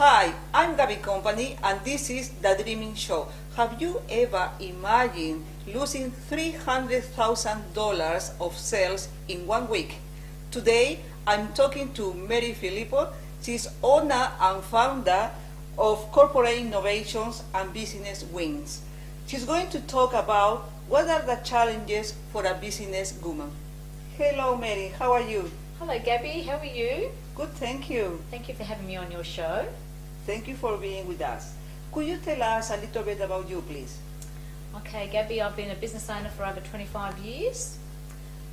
Hi, I'm Gaby Company and this is The Dreaming Show. Have you ever imagined losing $300,000 of sales in 1 week? Today, I'm talking to Mary Philippou. She's owner and founder of Corporate Innovations and Business Wins. She's going to talk about what are the challenges for a business woman. Hello, Mary. How are you? Hello, Gabby. How are you? Good, thank you. Thank you for having me on your show. Thank you for being with us. Could you tell us a little bit about you, please? Okay, Gabby, I've been a business owner for over 25 years.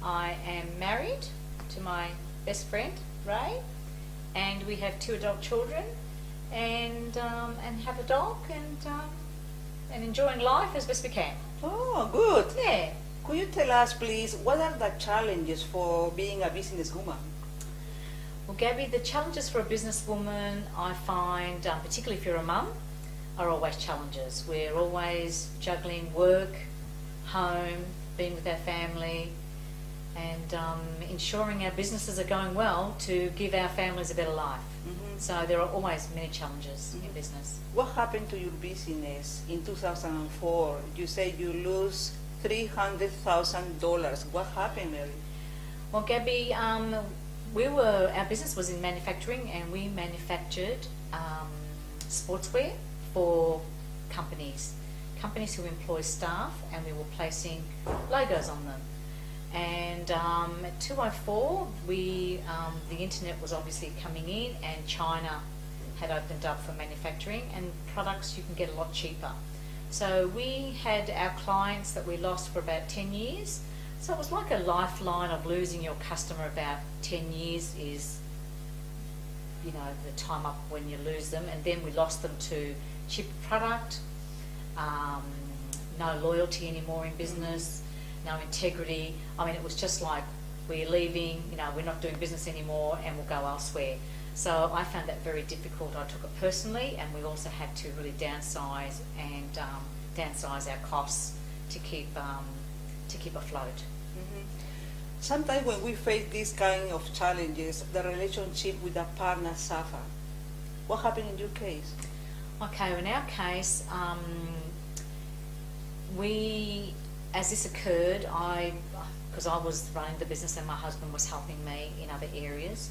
I am married to my best friend, Ray, and we have 2 adult children and have a dog and enjoying life as best we can. Oh, good. Yeah. Could you tell us, please, what are the challenges for being a businesswoman? Well, Gabby, the challenges for a businesswoman, I find, particularly if you're a mum, are always challenges. We're always juggling work, home, being with our family, and ensuring our businesses are going well to give our families a better life. Mm-hmm. So there are always many challenges in business. What happened to your business in 2004? You say you lose $300,000. What happened, Mary? Well, Gabby, our business was in manufacturing, and we manufactured sportswear for companies who employ staff, and we were placing logos on them. And at 2004, the internet was obviously coming in, and China had opened up for manufacturing, and products you can get a lot cheaper. So we had our clients that we lost for about 10 years. So it was like a lifeline of losing your customer. About 10 years is, the time up when you lose them, and then we lost them to cheaper product, no loyalty anymore in business, no integrity. I mean, it was just like, we're leaving, we're not doing business anymore, and we'll go elsewhere. So I found that very difficult. I took it personally, and we also had to really downsize our costs to keep afloat. Mm-hmm. Sometimes when we face these kind of challenges, the relationship with a partner suffer. What happened in your case? Okay, in our case, as this occurred, because I was running the business and my husband was helping me in other areas,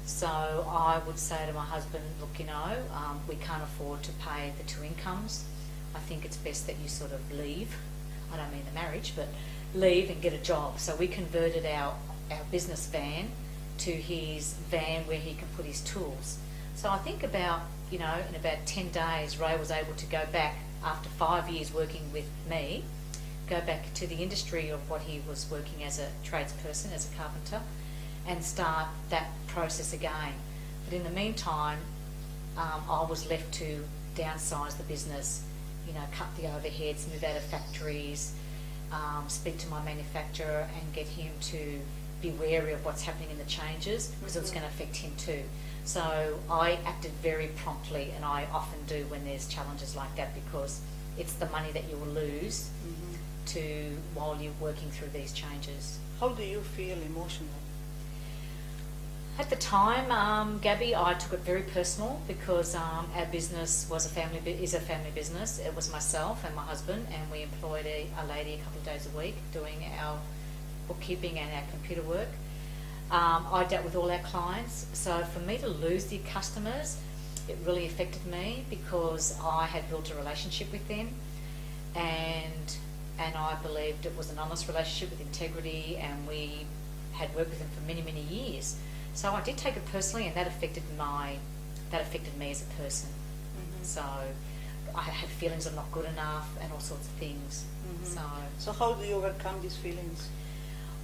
so I would say to my husband, look, we can't afford to pay the 2 incomes. I think it's best that you sort of leave. I don't mean the marriage, but leave and get a job. So we converted our business van to his van where he can put his tools. So I think in about 10 days, Ray was able to go back, after 5 years working with me, go back to the industry of what he was working as a tradesperson, as a carpenter, and start that process again. But in the meantime, I was left to downsize the business, cut the overheads, move out of factories, speak to my manufacturer and get him to be wary of what's happening in the changes, because it was going to affect him too. So I acted very promptly, and I often do when there's challenges like that, because it's the money that you will lose while you're working through these changes. How do you feel emotionally? At the time, Gabby, I took it very personal, because our business is a family business. It was myself and my husband, and we employed a lady a couple of days a week doing our bookkeeping and our computer work. I dealt with all our clients, so for me to lose the customers, it really affected me, because I had built a relationship with them, and I believed it was an honest relationship with integrity, and we had worked with them for many, many years. So I did take it personally, and that affected me as a person. Mm-hmm. So I had feelings of not good enough and all sorts of things. Mm-hmm. So how do you overcome these feelings?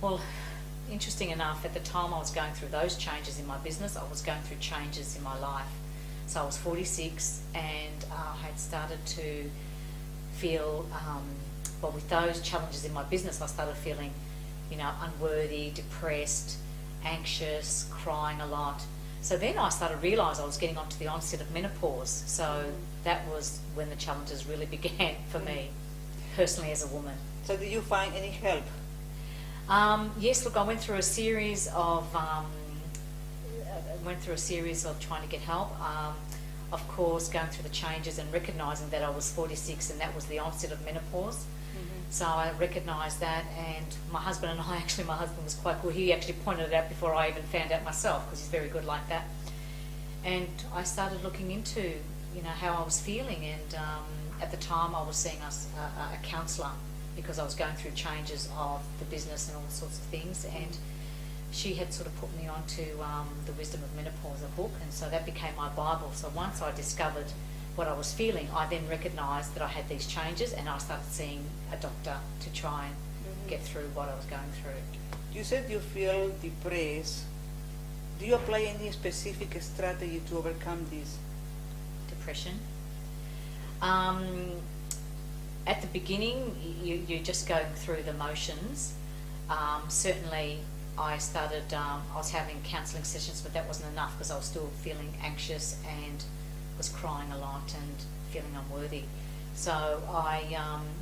Well, interesting enough, at the time I was going through those changes in my business, I was going through changes in my life. So I was 46, and I had started to feel, with those challenges in my business, I started feeling, unworthy, depressed, anxious, crying a lot. So then I started to realise I was getting onto the onset of menopause. So that was when the challenges really began for me, personally as a woman. So did you find any help? Yes, look, I went through a series of trying to get help. of course, going through the changes and recognising that I was 46 and that was the onset of menopause. So I recognised that, and my husband and I, actually my husband was quite good. He actually pointed it out before I even found out myself, because he's very good like that. And I started looking into, you know, how I was feeling, and at the time I was seeing a counsellor, because I was going through changes of the business and all sorts of things, and she had sort of put me onto The Wisdom of Menopause, a book, and so that became my Bible. So once I discovered what I was feeling, I then recognised that I had these changes, and I started seeing a doctor to try and get through what I was going through. You said you feel depressed. Do you apply any specific strategy to overcome this? Depression. At the beginning, you're just going through the motions. Certainly, I was having counselling sessions, but that wasn't enough, because I was still feeling anxious and was crying a lot and feeling unworthy. So I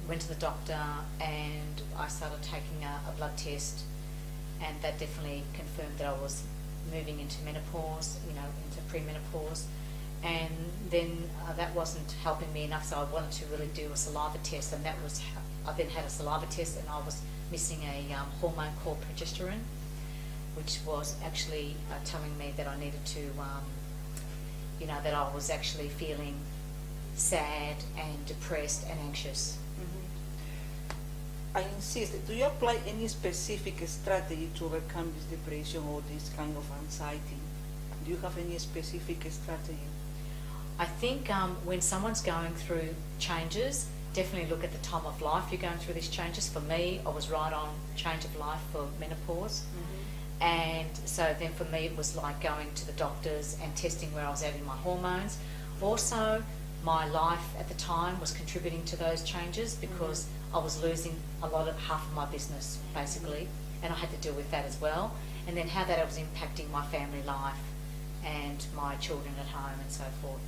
went to the doctor and I started taking a blood test, and that definitely confirmed that I was moving into menopause, you know, into premenopause. And then that wasn't helping me enough, so I wanted to really do a saliva test, and I then had a saliva test, and I was missing a hormone called progesterone, which was actually telling me that I needed to, you know, that I was actually feeling sad and depressed and anxious. I insist, do you apply any specific strategy to overcome this depression or this kind of anxiety? Do you have any specific strategy? I think when someone's going through changes, definitely look at the time of life you're going through these changes. For me, I was right on change of life for menopause. And so then for me it was like going to the doctors and testing where I was at in my hormones. Also, my life at the time was contributing to those changes, because I was losing half of my business basically, and I had to deal with that as well. And then how that was impacting my family life and my children at home and so forth.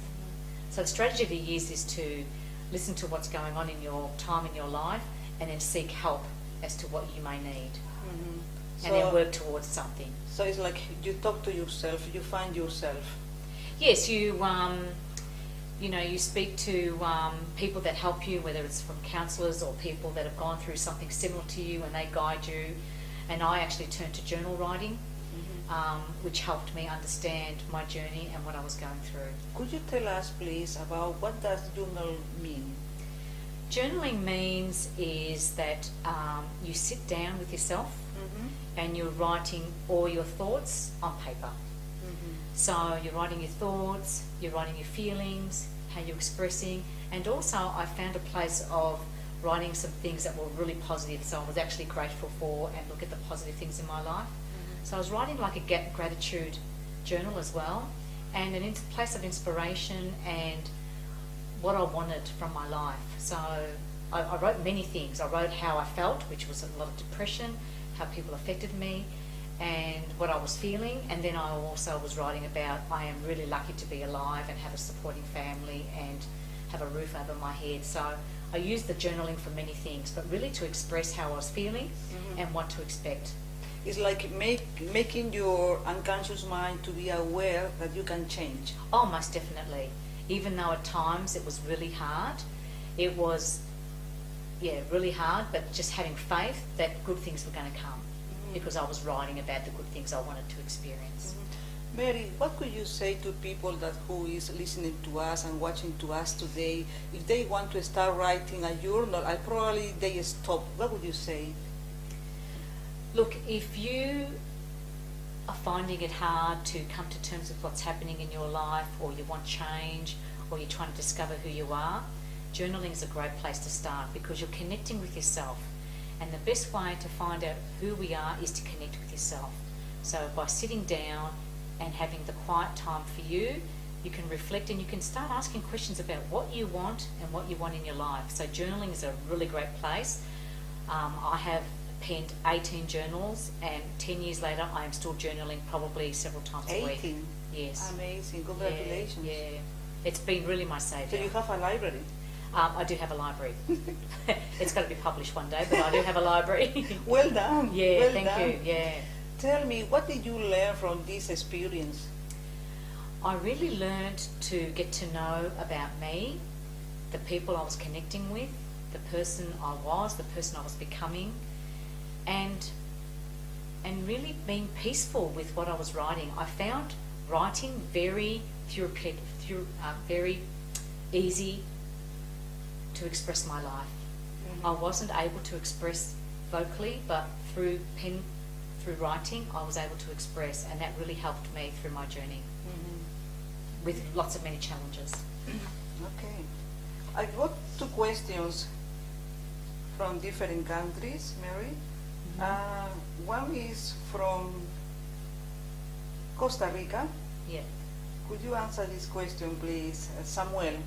So the strategy of the years is to listen to what's going on in your time in your life, and then seek help as to what you may need. And then work towards something. So it's like you talk to yourself, you find yourself. Yes, you know, you speak to people that help you, whether it's from counsellors or people that have gone through something similar to you, and they guide you. And I actually turned to journal writing, which helped me understand my journey and what I was going through. Could you tell us, please, about what does journal mean? Journaling means is that you sit down with yourself and you're writing all your thoughts on paper. So you're writing your thoughts, you're writing your feelings, how you're expressing, and also I found a place of writing some things that were really positive, so I was actually grateful for and look at the positive things in my life. So I was writing like a gratitude journal as well, and a place of inspiration and what I wanted from my life. So I wrote many things. I wrote how I felt, which was a lot of depression, how people affected me, and what I was feeling. And then I also was writing about I am really lucky to be alive and have a supporting family and have a roof over my head. So I used the journaling for many things, but really to express how I was feeling and what to expect. It's like making your unconscious mind to be aware that you can change. Oh, most definitely. Even though at times it was really hard, it was, really hard, but just having faith that good things were going to come, because I was writing about the good things I wanted to experience. Mary, what could you say to people who is listening to us and watching to us today, if they want to start writing a journal and probably they stop, what would you say? Look, if you are finding it hard to come to terms with what's happening in your life, or you want change, or you're trying to discover who you are, journaling is a great place to start, because you're connecting with yourself. And the best way to find out who we are is to connect with yourself. So by sitting down and having the quiet time for you, you can reflect and you can start asking questions about what you want and what you want in your life. So journaling is a really great place. I have penned 18 journals, and 10 years later I am still journaling probably several times a week. 18? Yes. Amazing, congratulations. Yeah. It's been really my saviour. So you have a library? I do have a library. It's got to be published one day, but I do have a library. Well done. Yeah, well thank done. you. Yeah. Tell me, what did you learn from this experience? I really learned to get to know about me, the people I was connecting with, the person I was, the person I was becoming, and really being peaceful with what I was writing. I found writing very therapeutic, very easy to express my life. I wasn't able to express vocally, but through writing, I was able to express, and that really helped me through my journey with lots of many challenges. Okay. I got two questions from different countries, Mary. One is from Costa Rica. Yeah. Could you answer this question, please? Samuel,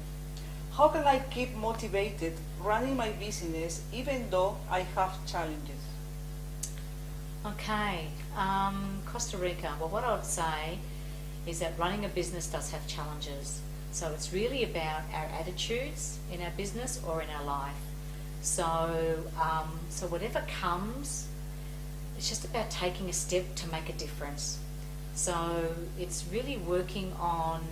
how can I keep motivated running my business even though I have challenges? Okay, Costa Rica. Well, what I would say is that running a business does have challenges. So it's really about our attitudes in our business or in our life. So, so whatever comes, it's just about taking a step to make a difference. So it's really working on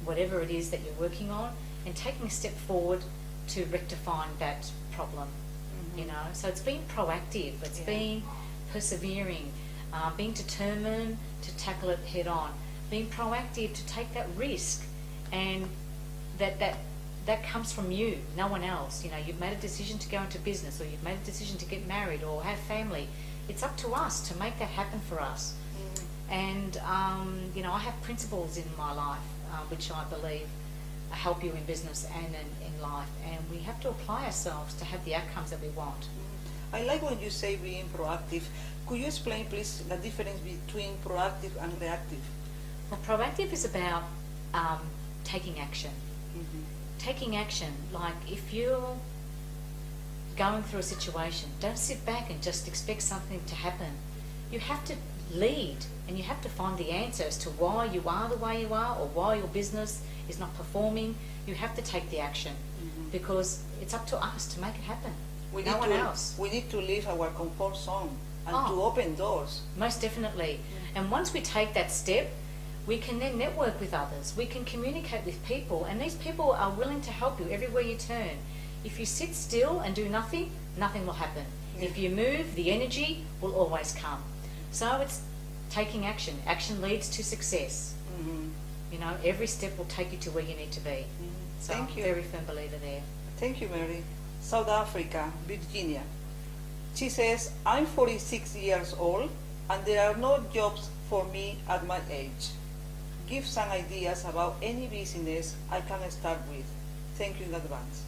whatever it is that you're working on and taking a step forward to rectifying that problem. You know, so it's being proactive. It's being persevering, being determined to tackle it head on, being proactive to take that risk, and that comes from you, no one else. You know, you've made a decision to go into business, or you've made a decision to get married or have family. It's up to us to make that happen for us. And you know, I have principles in my life which I believe help you in business and in life, and we have to apply ourselves to have the outcomes that we want. I like when you say being proactive. Could you explain, please, the difference between proactive and reactive? Well, proactive is about taking action. Taking action, like if you're going through a situation, don't sit back and just expect something to happen. You have to lead, and you have to find the answer as to why you are the way you are, or why your business is not performing. You have to take the action, because it's up to us to make it happen. No one else. We need to leave our comfort zone and to open doors. Most definitely. And once we take that step, we can then network with others. We can communicate with people, and these people are willing to help you everywhere you turn. If you sit still and do nothing, nothing will happen. If you move, the energy will always come. So it's taking action. Action leads to success. You know, every step will take you to where you need to be. So Thank I'm you. a very firm believer there. Thank you, Mary. South Africa, Virginia. She says, I'm 46 years old and there are no jobs for me at my age. Give some ideas about any business I can start with. Thank you in advance.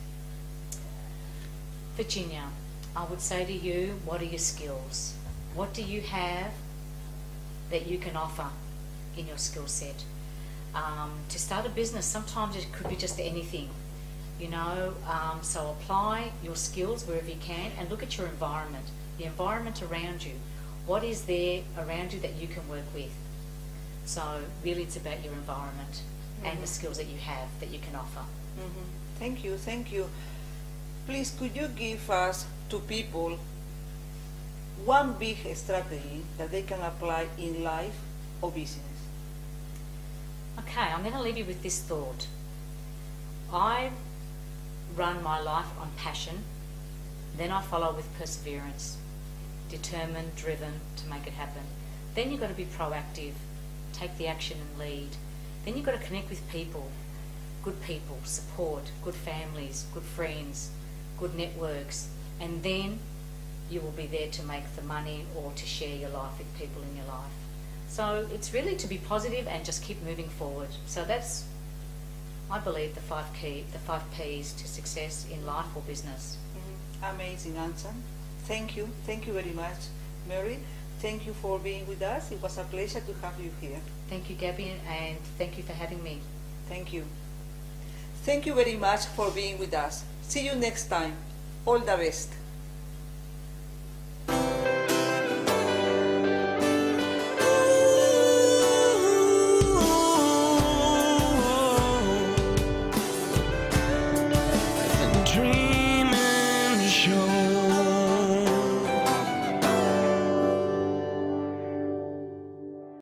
Virginia, I would say to you, what are your skills? What do you have that you can offer in your skill set? To start a business, sometimes it could be just anything, you know, so apply your skills wherever you can, and look at your environment, the environment around you. What is there around you that you can work with? So really it's about your environment and the skills that you have that you can offer. Thank you, thank you. Please, could you give us to people one big strategy that they can apply in life or business? Okay, I'm going to leave you with this thought. I run my life on passion, then I follow with perseverance, determined, driven to make it happen. Then you've got to be proactive, take the action and lead. Then you've got to connect with people, support, good families, good friends, good networks, and then you will be there to make the money or to share your life with people in your life. So it's really to be positive and just keep moving forward. So that's, I believe, the five P's to success in life or business. Amazing answer. Thank you very much, Mary. Thank you for being with us. It was a pleasure to have you here. Thank you, Gaby, and thank you for having me. Thank you. Thank you very much for being with us. See you next time. All the best.